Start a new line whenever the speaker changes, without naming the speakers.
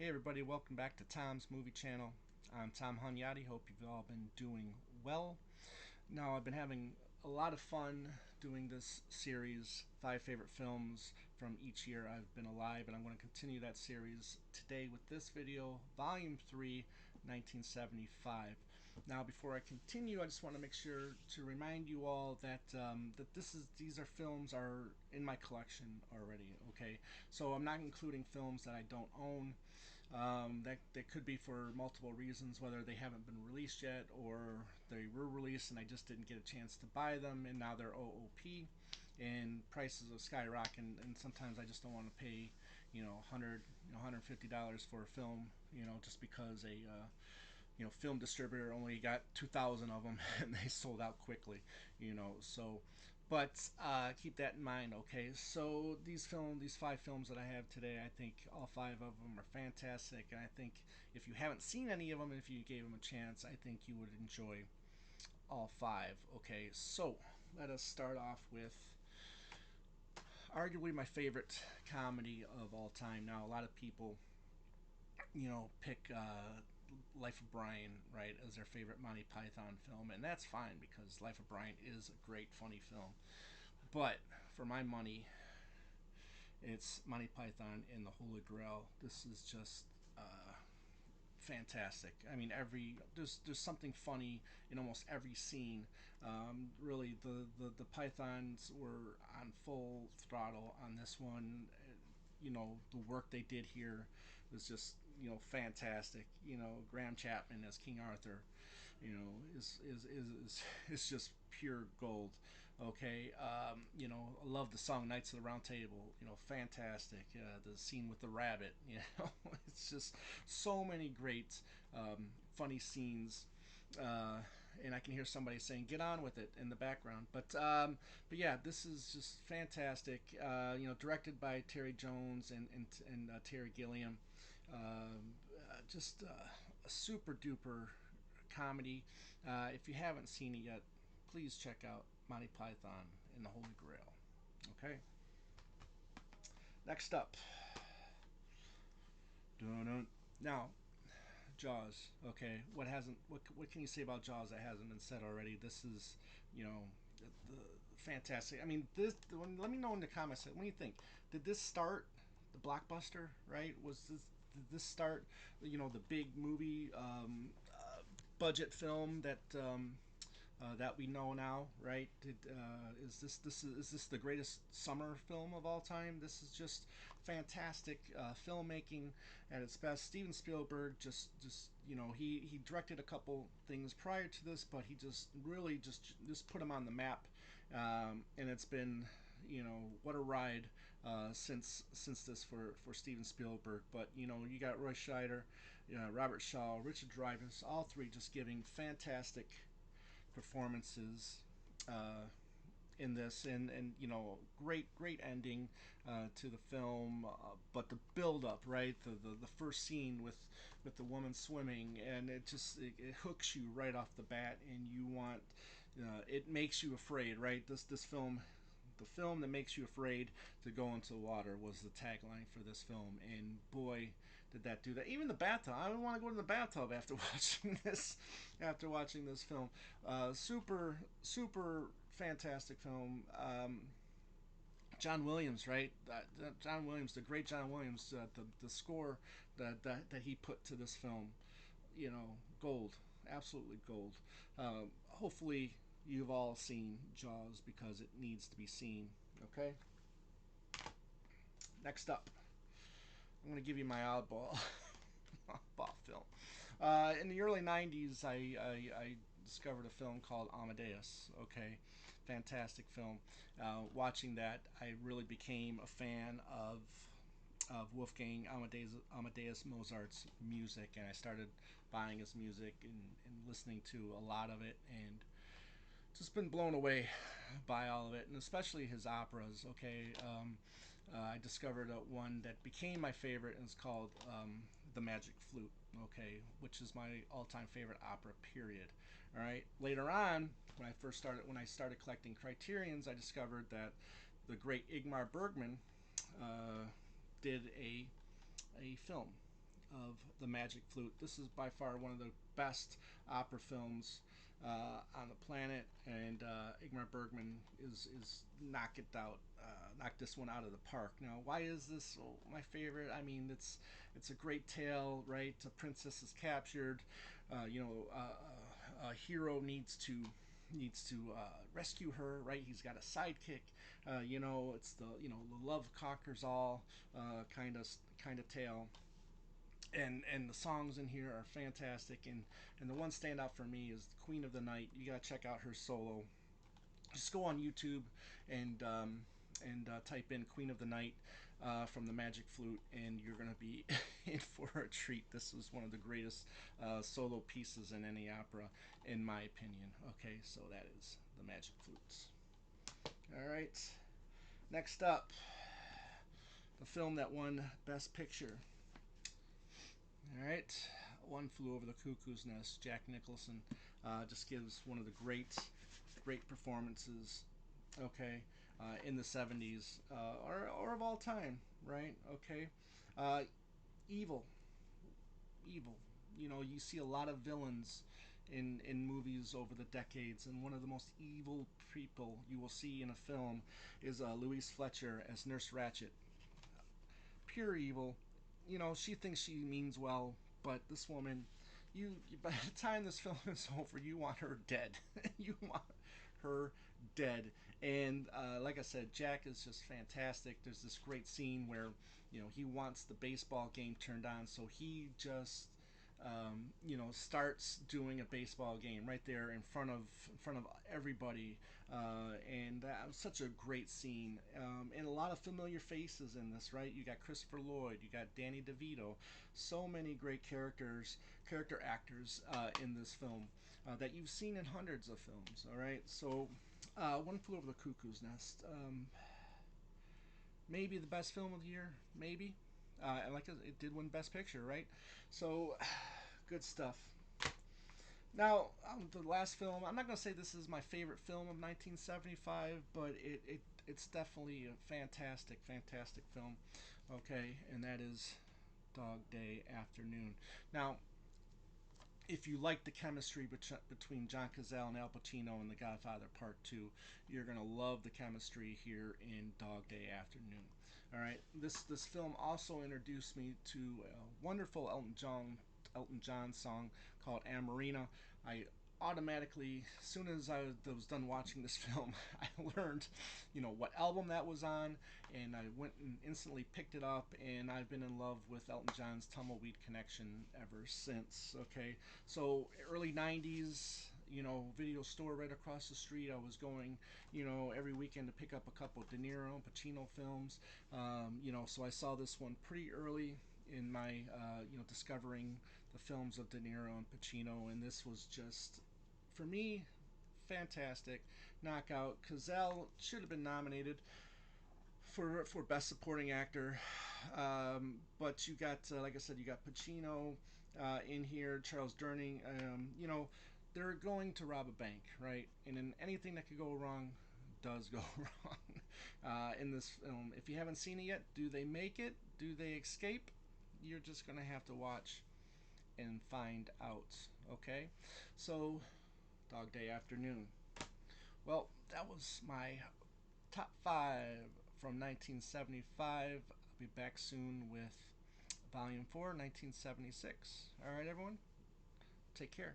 Hey everybody, welcome back to Tom's Movie Channel. I'm Tom Hunyadi. Hope you've all been doing well. Now, I've been having a lot of fun doing this series, 5 favorite films from each year I've been alive, and I'm going to continue that series today with this video, Volume 3, 1975. Now, before I continue, I just want to make sure to remind you all that these are films are in my collection already. Okay, so I'm not including films that I don't own. That could be for multiple reasons, whether they haven't been released yet or they were released and I just didn't get a chance to buy them, and now they're OOP and prices have skyrocketed, and sometimes I just don't want to pay, 100, $150 for a film, just because a film distributor only got 2,000 of them and they sold out quickly, so but keep that in mind. Okay, so these 5 films that I have today, I think all 5 of them are fantastic, and I think if you haven't seen any of them, if you gave them a chance, I think you would enjoy all 5. Okay, so let us start off with arguably my favorite comedy of all time. Now, a lot of people, pick Life of Brian, right, as their favorite Monty Python film, and that's fine because Life of Brian is a great, funny film. But for my money, it's Monty Python and the Holy Grail. This is just fantastic. I mean, there's something funny in almost every scene. Really, the Pythons were on full throttle on this one. The work they did here was just fantastic. Graham Chapman as King Arthur, is just pure gold. Okay, I love the song Knights of the Round Table. Fantastic. The scene with the rabbit. It's just so many great funny scenes. And I can hear somebody saying "Get on with it" in the background. But yeah, this is just fantastic. Directed by Terry Jones and Terry Gilliam. Just a super duper comedy. If you haven't seen it yet, please check out Monty Python and the Holy Grail. Okay. Next up, now Jaws. Okay, what can you say about Jaws that hasn't been said already? This is the fantastic. I mean, let me know in the comments. What do you think? Did this start the blockbuster? Right? Did this start the big movie budget film that we know now, right? Is this the greatest summer film of all time? This is just fantastic filmmaking at its best. Steven Spielberg just he directed a couple things prior to this, but he just really just put him on the map, and it's been what a ride since this for Steven Spielberg. But you got Roy Scheider, Robert Shaw, Richard Dreyfuss, all three just giving fantastic performances in this, and great ending to the film, but the build up, right, the first scene with the woman swimming, and it hooks you right off the bat, and you want it makes you afraid, right? This film, the film that makes you afraid to go into the water, was the tagline for this film, and boy, did that do that. Even the bathtub, I don't want to go to the bathtub after watching this film. Super fantastic film. John Williams, right? John Williams, the great John Williams, the score that he put to this film, gold, absolutely gold. Hopefully, you've all seen Jaws because it needs to be seen. Okay. Next up, I'm going to give you my oddball oddball film. In the early '90s, I discovered a film called Amadeus. Okay, fantastic film. Watching that, I really became a fan of Wolfgang Amadeus Mozart's music, and I started buying his music and listening to a lot of it, and just been blown away by all of it, and especially his operas. Okay, I discovered one that became my favorite, and it's called the Magic Flute. Okay, which is my all-time favorite opera. Period. All right. Later on, when I started collecting Criterions, I discovered that the great Ingmar Bergman did a film of the Magic Flute. This is by far one of the best opera films on the planet, and Ingmar Bergman is knock it out, knock this one out of the park. Now, why is this my favorite? I mean, it's a great tale, right? A princess is captured. A hero needs to rescue her, right? He's got a sidekick. It's the love conquers all kind of tale, and the songs in here are fantastic. And the one standout for me is the Queen of the Night. You gotta check out her solo. Just go on YouTube and type in Queen of the Night from the Magic Flute, and you're gonna be in for a treat. This was one of the greatest solo pieces in any opera, in my opinion. Okay, so that is the Magic Flutes. All right. Next up, the film that won Best Picture. All right, One Flew Over the Cuckoo's Nest. Jack Nicholson just gives one of the great performances. Okay, in the '70s or of all time, right? Okay, uh, evil, evil. You see a lot of villains in movies over the decades, and one of the most evil people you will see in a film is Louise Fletcher as Nurse Ratched. Pure evil. She thinks she means well, but this woman, by the time this film is over, you want her dead. You want her dead. And like I said, Jack is just fantastic. There's this great scene where he wants the baseball game turned on, so he just starts doing a baseball game right there in front of everybody, and that was such a great scene, and a lot of familiar faces in this. Right, you got Christopher Lloyd, you got Danny DeVito, so many great character actors in this film that you've seen in hundreds of films. All right, so One Flew Over the Cuckoo's Nest. Maybe the best film of the year, maybe. Like it did win Best Picture, right? So, good stuff. Now, the last film. I'm not gonna say this is my favorite film of 1975, but it's definitely a fantastic film. Okay, and that is Dog Day Afternoon. Now, if you like the chemistry between John Cazale and Al Pacino in The Godfather Part 2, you're going to love the chemistry here in Dog Day Afternoon. All right, this film also introduced me to a wonderful Elton John song called Amarina. I automatically, as soon as I was done watching this film, I learned, what album that was on, and I went and instantly picked it up, and I've been in love with Elton John's Tumbleweed Connection ever since. Okay, so early '90s, video store right across the street. I was going, every weekend to pick up a couple of De Niro and Pacino films. So I saw this one pretty early in my, discovering the films of De Niro and Pacino, and this was just, for me, fantastic knockout. Cazale should have been nominated for best supporting actor, but you got, like I said, you got Pacino in here, Charles Durning. They're going to rob a bank, right? And in anything that could go wrong does go wrong in this film. If you haven't seen it yet, do they make it? Do they escape? You're just gonna have to watch and find out. Okay, so Dog Day Afternoon. Well, that was my top 5 from 1975. I'll be back soon with Volume 4, 1976. All right, everyone, take care.